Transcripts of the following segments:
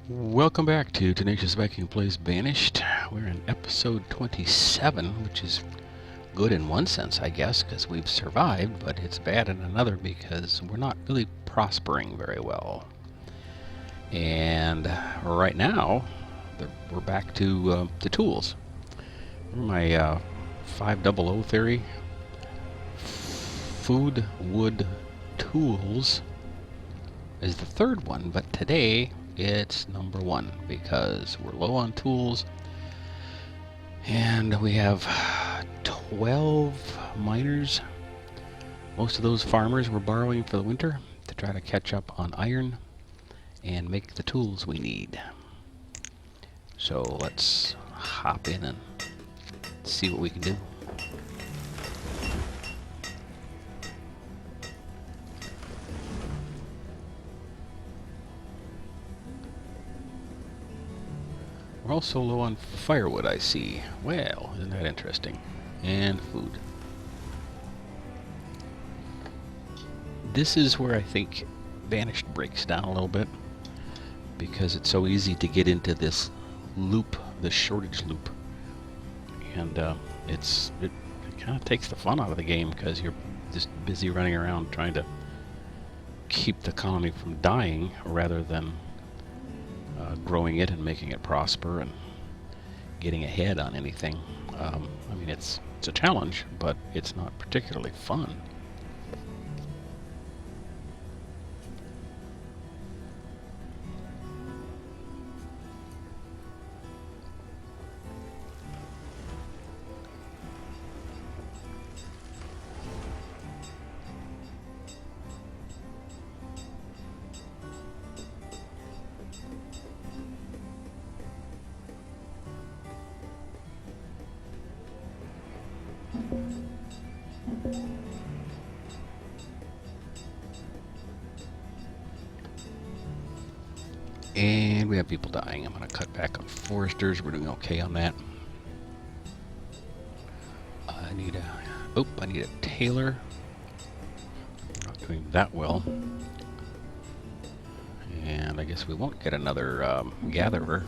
Welcome back to Tenacious Viking Plays Banished. We're in episode 27, which is good in one sense, I guess, because we've survived, but it's bad in another because we're not really prospering very well. And right now, we're back to the tools. My 500 theory. Food, wood, tools is the third one, but today it's number one because we're low on tools and we have 12 miners. Most of those farmers we're borrowing for the winter to try to catch up on iron and make the tools we need. So let's hop in and see what we can do. We're also low on firewood, I see. Well, isn't that interesting? And food. This is where I think Banished breaks down a little bit, because it's so easy to get into this loop, this shortage loop. And it kind of takes the fun out of the game, because you're just busy running around trying to keep the colony from dying rather than growing it and making it prosper and getting ahead on anything. I mean, it's a challenge, but it's not particularly fun. And we have people dying. I'm going to cut back on foresters. We're doing okay on that. I need a tailor. We're not doing that well. And I guess we won't get another gatherer.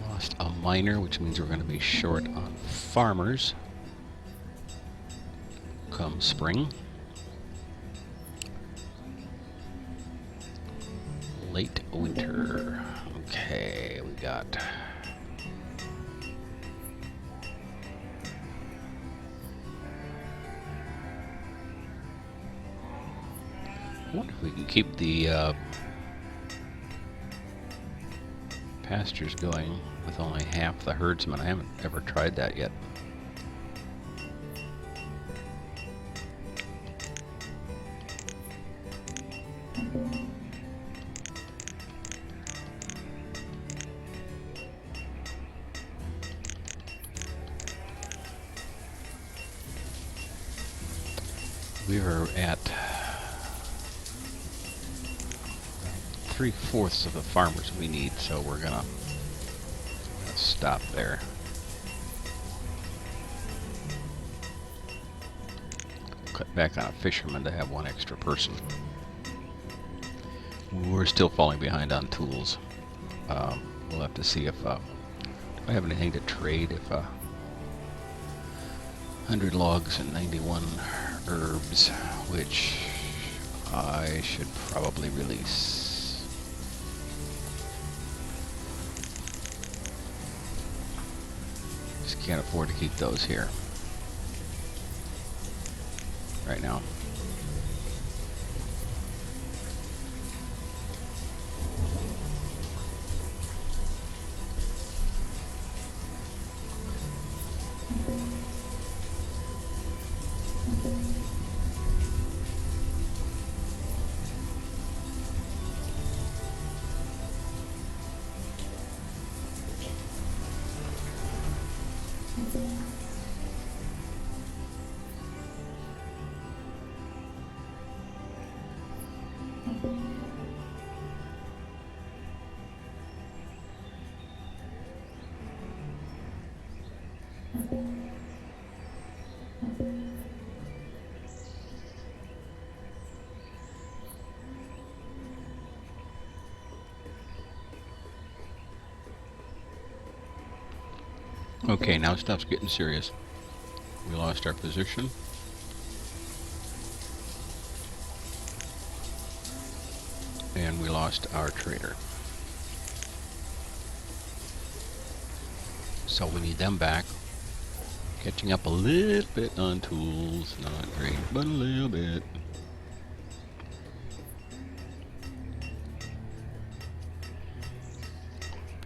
Lost a miner, which means we're going to be short on farmers come spring. Late winter. Okay, we got I wonder if we can keep the pastures going with only half the herdsmen. I haven't ever tried that yet. We are at 3/4 of the farmers we need, so we're gonna stop there. Cut back on a fisherman to have one extra person. We're still falling behind on tools. We'll have to see if I have anything to trade. If 100 logs and 91 herbs, which I should probably release. Just can't afford to keep those here right now. Okay, now stuff's getting serious. We lost our position. And we lost our trader. So we need them back. Catching up a little bit on tools. Not great, but a little bit.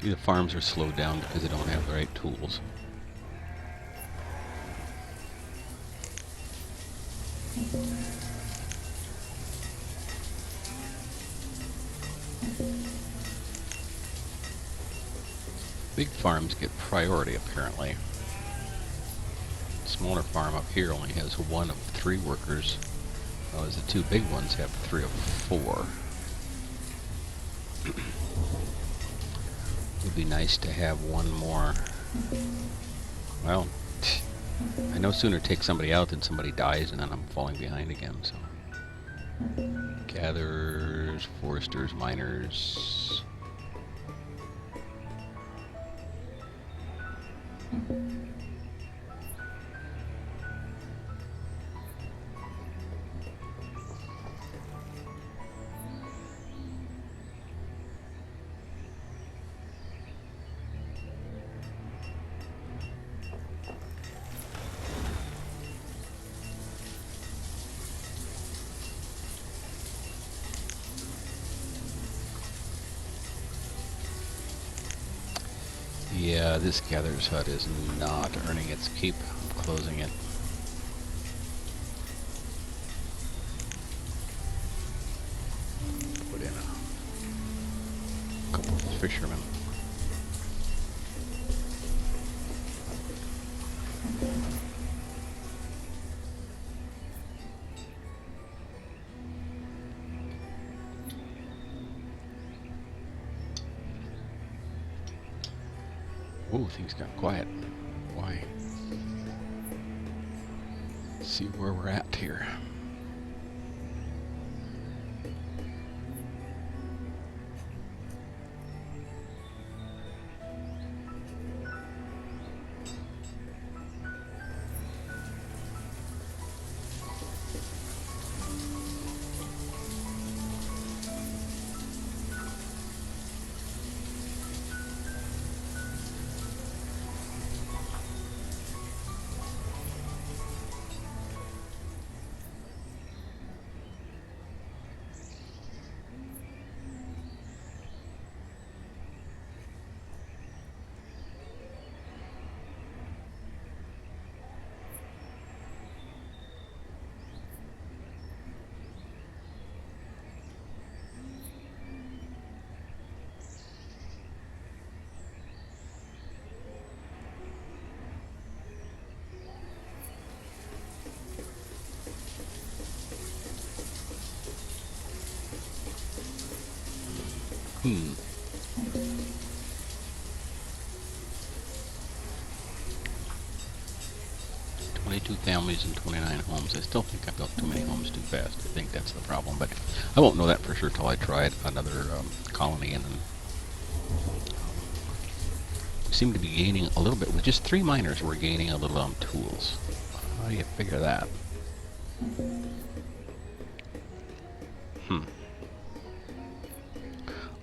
The farms are slowed down because they don't have the right tools. Big farms get priority, apparently. Smaller farm up here only has 1 of 3 workers, whereas the 2 big ones have 3 of 4. It would be nice to have 1 more. Well, I no sooner take somebody out than somebody dies and then I'm falling behind again, so. Gatherers, foresters, miners. Yeah, this gatherer's hut is not earning its keep. I'm closing it. Put in a couple of fishermen. Ooh, things got quiet. Why? Let's see where we're at here. Hmm. "22 families and 29 homes." I still think I built too many homes too fast. I think that's the problem, but I won't know that for sure till I try another colony, and then we seem to be gaining a little bit. With just 3 miners, we're gaining a little on tools. How do you figure that?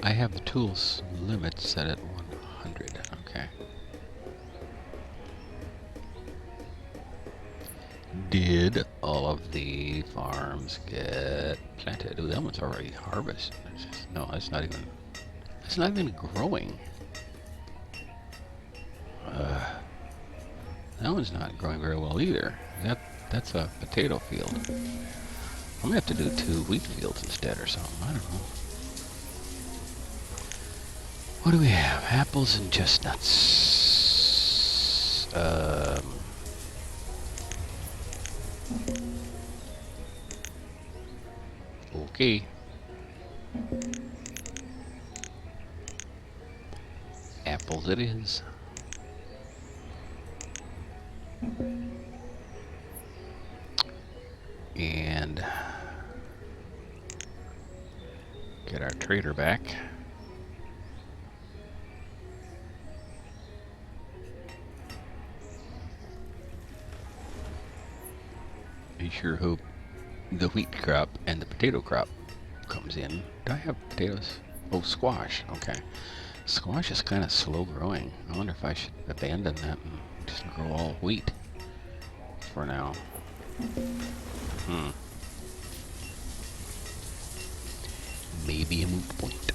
I have the tools limit set at 100. Okay. Did all of the farms get planted? Ooh, that one's already harvested. No, that's not even. That's not even growing. That one's not growing very well either. That's a potato field. I'm gonna have to do 2 wheat fields instead or something. I don't know. What do we have? Apples and chestnuts. Okay. Apples it is. And get our trader back. I sure hope the wheat crop and the potato crop comes in. Do I have potatoes? Oh, squash. Okay. Squash is kind of slow growing. I wonder if I should abandon that and just grow all wheat for now. Maybe a moot point.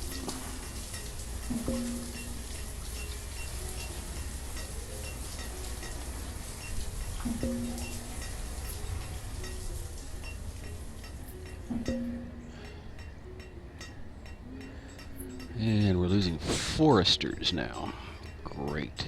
And we're losing foresters now. Great.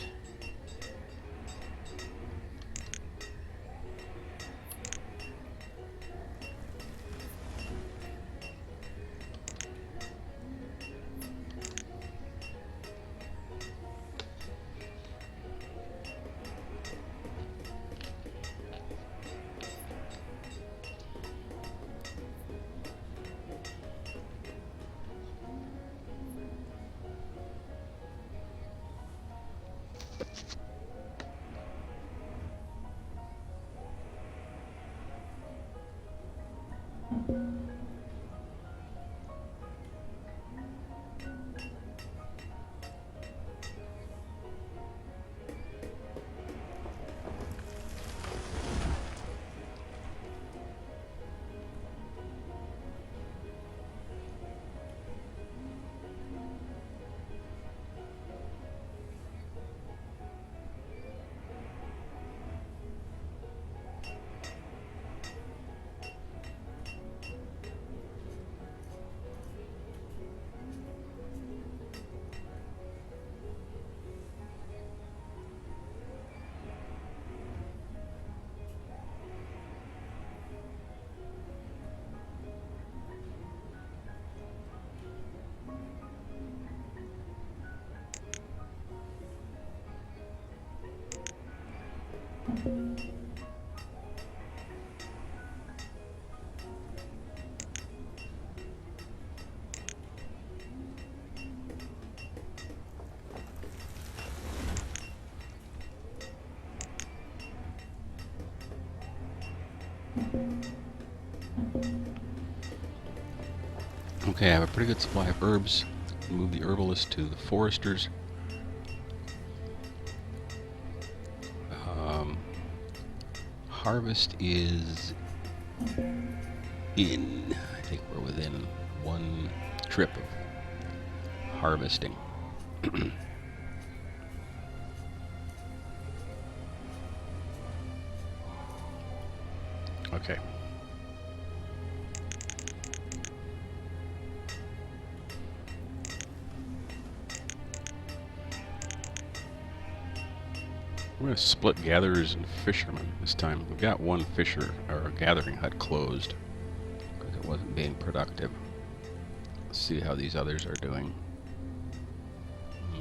Okay, I have a pretty good supply of herbs. Move the herbalist to the foresters. Harvest is in. I think we're within one trip of harvesting. Okay. We're going to split gatherers and fishermen this time. We've got one fisher or gathering hut closed because it wasn't being productive. Let's see how these others are doing.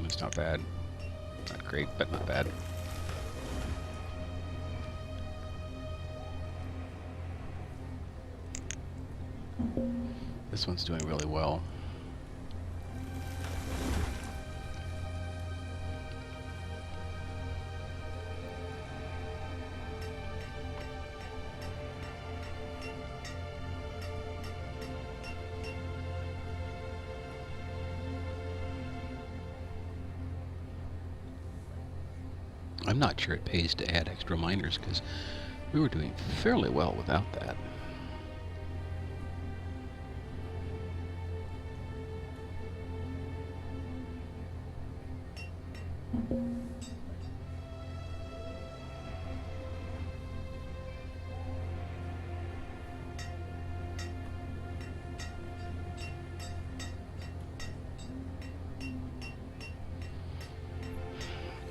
It's not bad. Not great, but not bad. This one's doing really well. I'm not sure it pays to add extra miners because we were doing fairly well without that.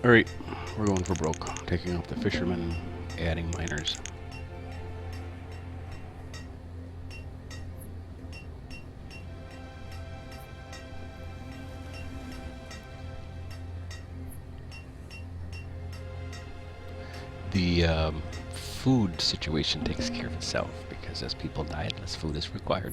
Alright, we're going for broke. Taking off the fishermen, adding miners. The food situation takes care of itself because as people die, less food is required.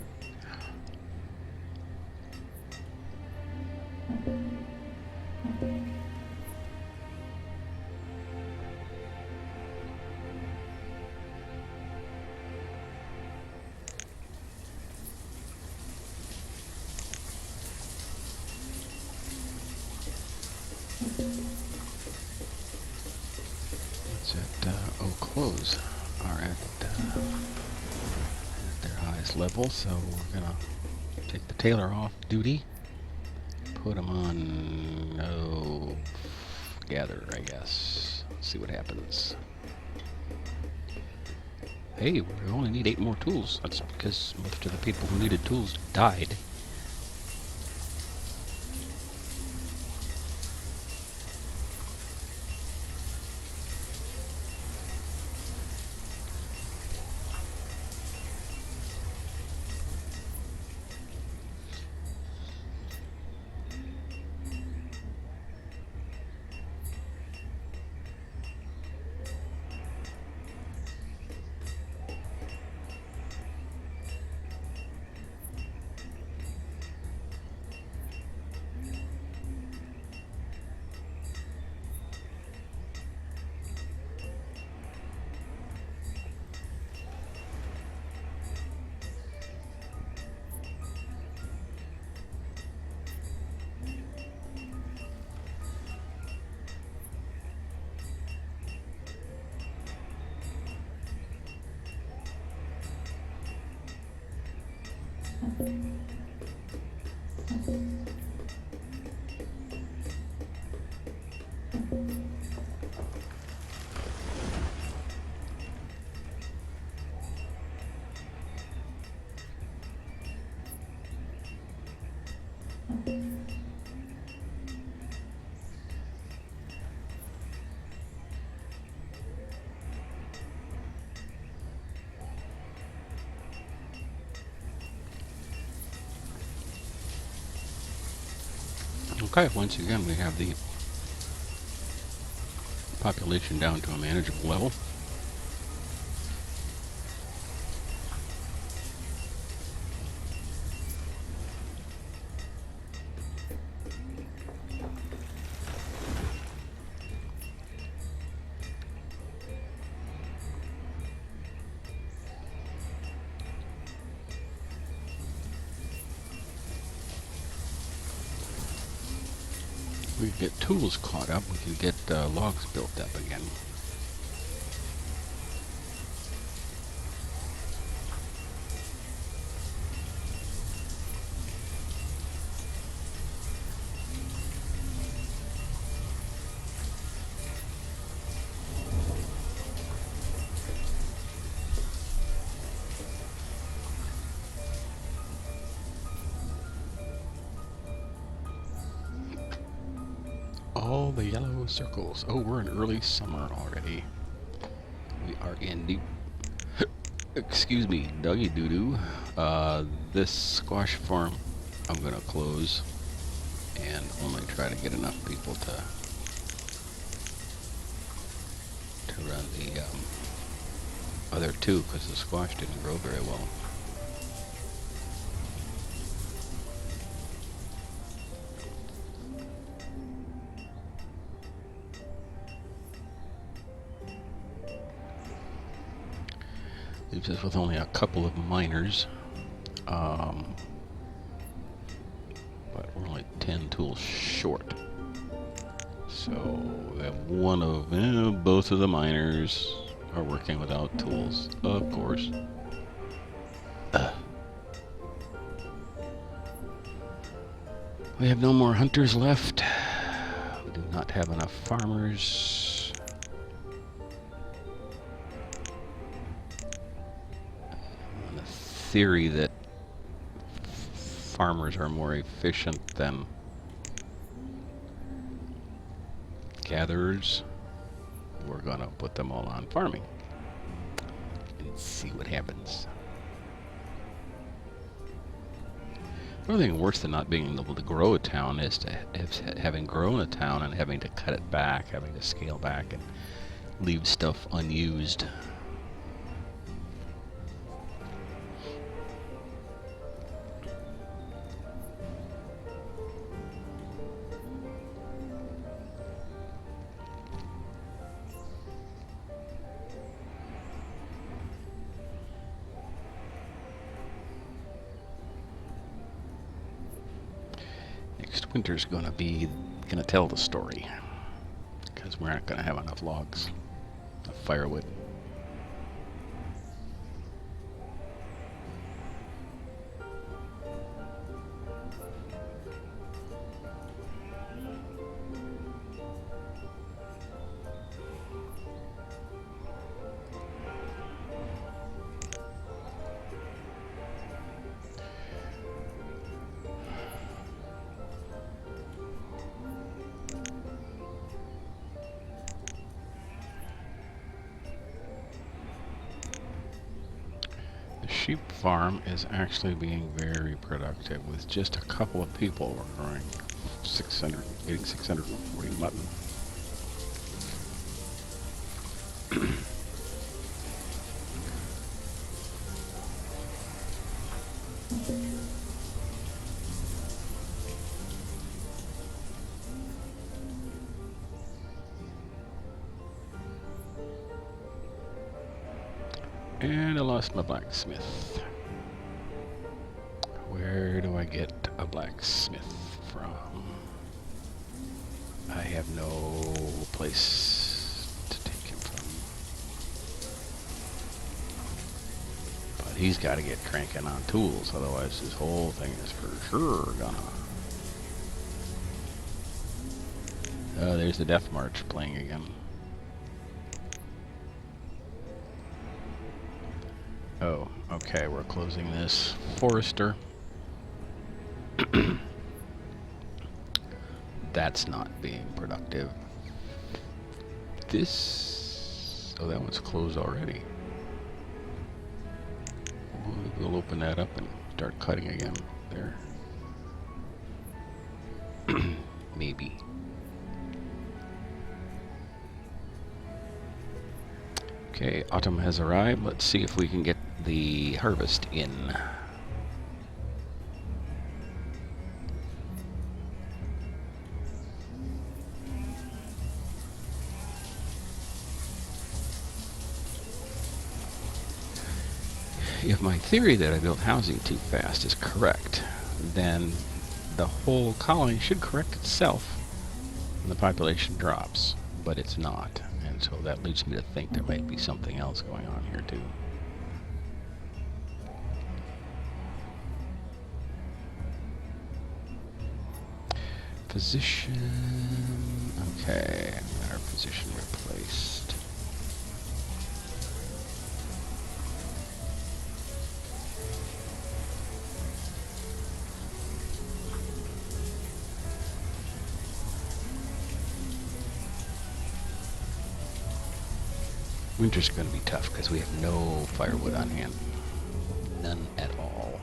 What's at, oh, clothes are at their highest level, so we're gonna take the tailor off duty, put him on, no, gather, I guess. See what happens. Hey, we only need 8 more tools. That's because most of the people who needed tools died. Okay, once again we have the population down to a manageable level. We can get tools caught up, we can get logs built up again. All the yellow circles. Oh, we're in early summer already. We are in deep, excuse me, doggy doo-doo. This squash farm I'm gonna close and only try to get enough people to run the other two, because the squash didn't grow very well. Leaves us with only a couple of miners, but we're only 10 tools short. So we have both of the miners are working without tools, of course. We have no more hunters left. We do not have enough farmers. On the theory that farmers are more efficient than gatherers, we're gonna put them all on farming and see what happens. The only thing worse than not being able to grow a town is having grown a town and having to cut it back, having to scale back and leave stuff unused. Next winter's gonna tell the story. because we're not going to have enough logs of firewood. Sheep farm is actually being very productive. With just a couple of people, we're growing 640 mutton. And I lost my blacksmith. Where do I get a blacksmith from? I have no place to take him from. But he's got to get cranking on tools, otherwise this whole thing is for sure gonna... Oh, there's the Death March playing again. Oh, okay, we're closing this. Forester. That's not being productive. This... Oh, that one's closed already. We'll open that up and start cutting again there. Maybe. Okay, autumn has arrived. Let's see if we can get the harvest in. If my theory that I built housing too fast is correct, then the whole colony should correct itself and the population drops, but it's not. And so that leads me to think there might be something else going on here too. Position, okay, our position replaced. Winter's going to be tough because we have no firewood on hand. None at all.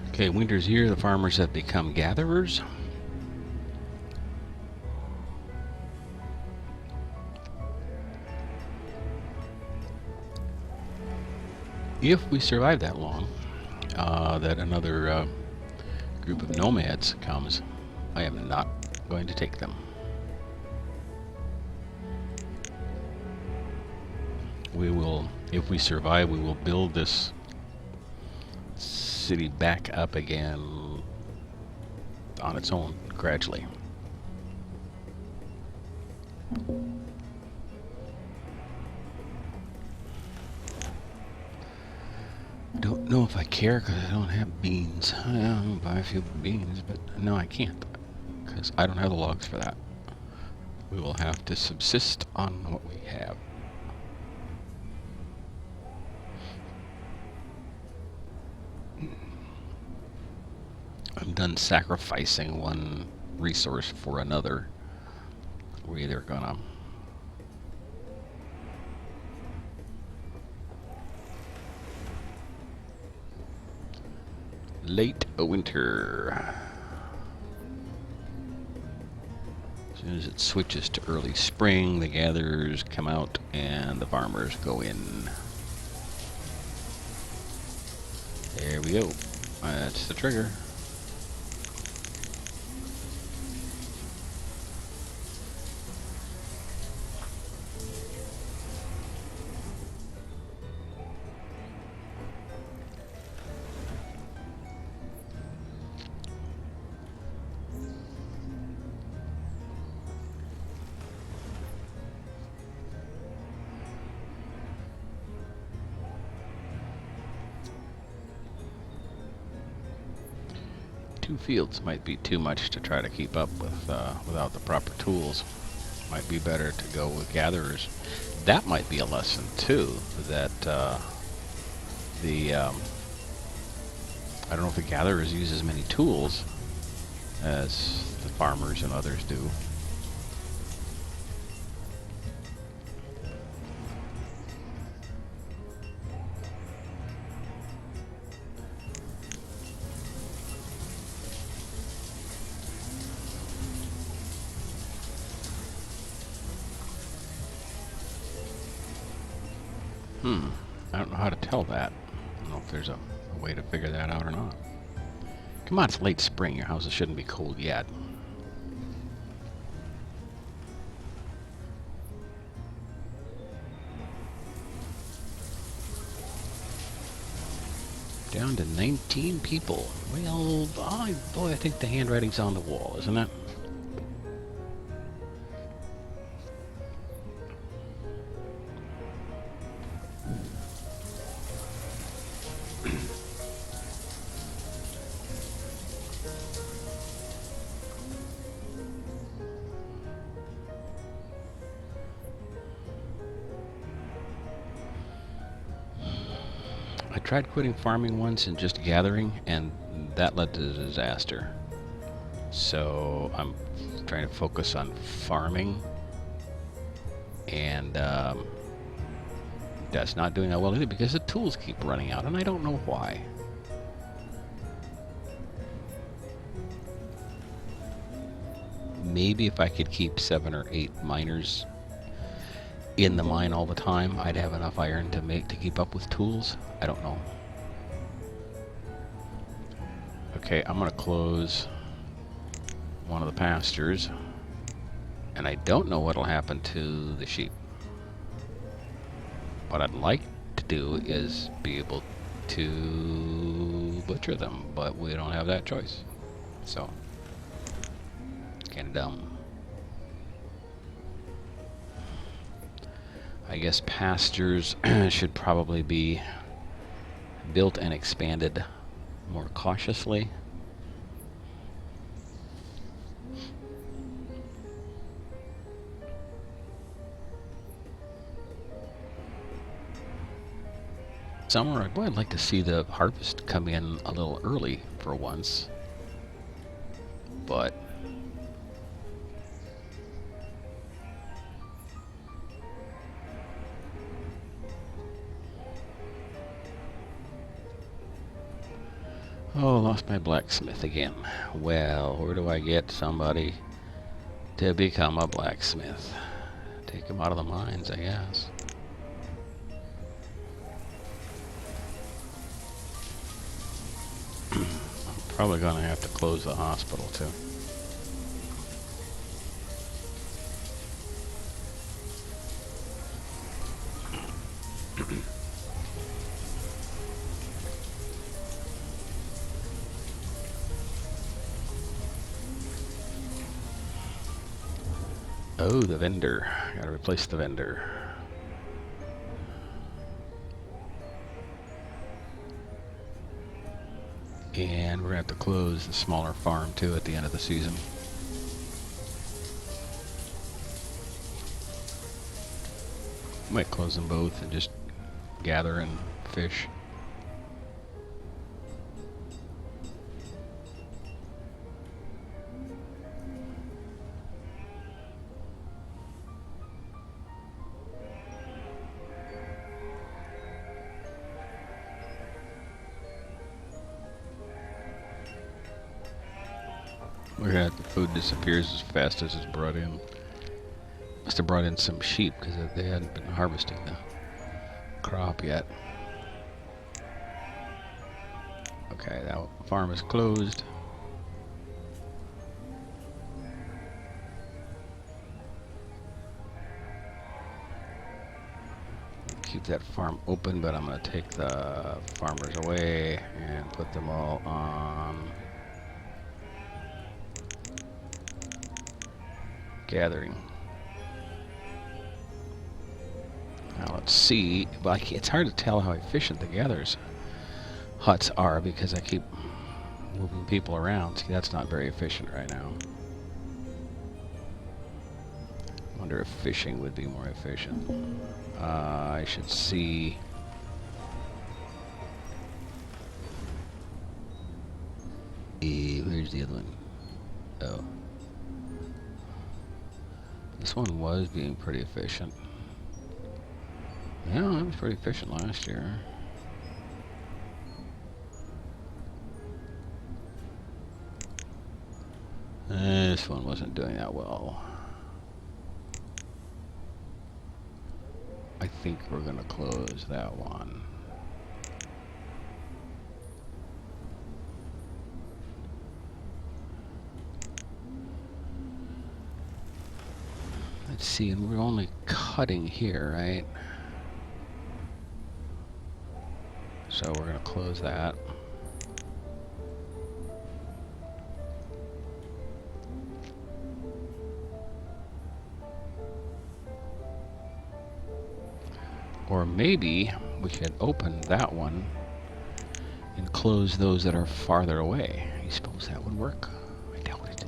Okay, winter's here. The farmers have become gatherers. If we survive that long, that another group of nomads comes, I am not going to take them. We will, if we survive, we will build this city back up again on its own gradually. Don't know if I care because I don't have beans. I'll buy a few beans, but no, I can't because I don't have the logs for that. We will have to subsist on what we have. I'm done sacrificing one resource for another. We're either gonna late winter. As soon as it switches to early spring, the gatherers come out and the farmers go in. There we go. That's the trigger. Two fields might be too much to try to keep up with without the proper tools. Might be better to go with gatherers. That might be a lesson too, that I don't know if the gatherers use as many tools as the farmers and others do. I don't know how to tell that. I don't know if there's a way to figure that out or not. Come on, it's late spring. Your houses shouldn't be cold yet. Down to 19 people. Well, boy, I think the handwriting's on the wall, isn't it? I tried quitting farming once and just gathering, and that led to disaster. So I'm trying to focus on farming, and that's not doing that well either because the tools keep running out, and I don't know why. Maybe if I could keep 7 or 8 miners in the mine all the time, I'd have enough iron to keep up with tools. I don't know. Okay, I'm gonna close one of the pastures, and I don't know what'll happen to the sheep. What I'd like to do is be able to butcher them, but we don't have that choice. So, kind of dumb. I guess pastures should probably be built and expanded more cautiously. Summer, boy, I'd like to see the harvest come in a little early for once, but oh, lost my blacksmith again. Well, where do I get somebody to become a blacksmith? Take him out of the mines, I guess. I'm probably gonna have to close the hospital too. Oh, the vendor. Gotta replace the vendor. And we're gonna have to close the smaller farm too at the end of the season. Might close them both and just gather and fish. Look at that, the food disappears as fast as it's brought in. Must have brought in some sheep because they hadn't been harvesting the crop yet. Okay, that farm is closed. Keep that farm open, but I'm going to take the farmers away and put them all on gathering. Now let's see, but it's hard to tell how efficient the gatherers huts are because I keep moving people around. See, that's not very efficient right now. I wonder if fishing would be more efficient. I should see. Where's the other one? Oh. This one was being pretty efficient. Yeah, it was pretty efficient last year. This one wasn't doing that well. I think we're gonna close that one. Let's see, and we're only cutting here, right? So we're gonna close that. Or maybe we should open that one and close those that are farther away. I suppose that would work. I doubt it.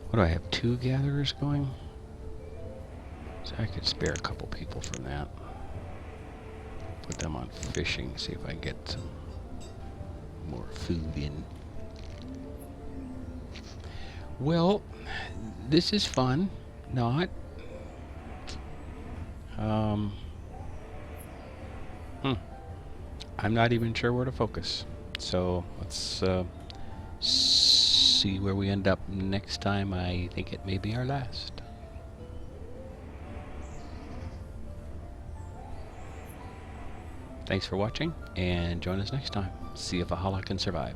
What do I have? 2 gatherers going? So I could spare a couple people from that. Put them on fishing, see if I can get some more food in. Well, this is fun. Not. I'm not even sure where to focus. So let's see where we end up next time. I think it may be our last. Thanks for watching, and join us next time. See if Vahalla can survive.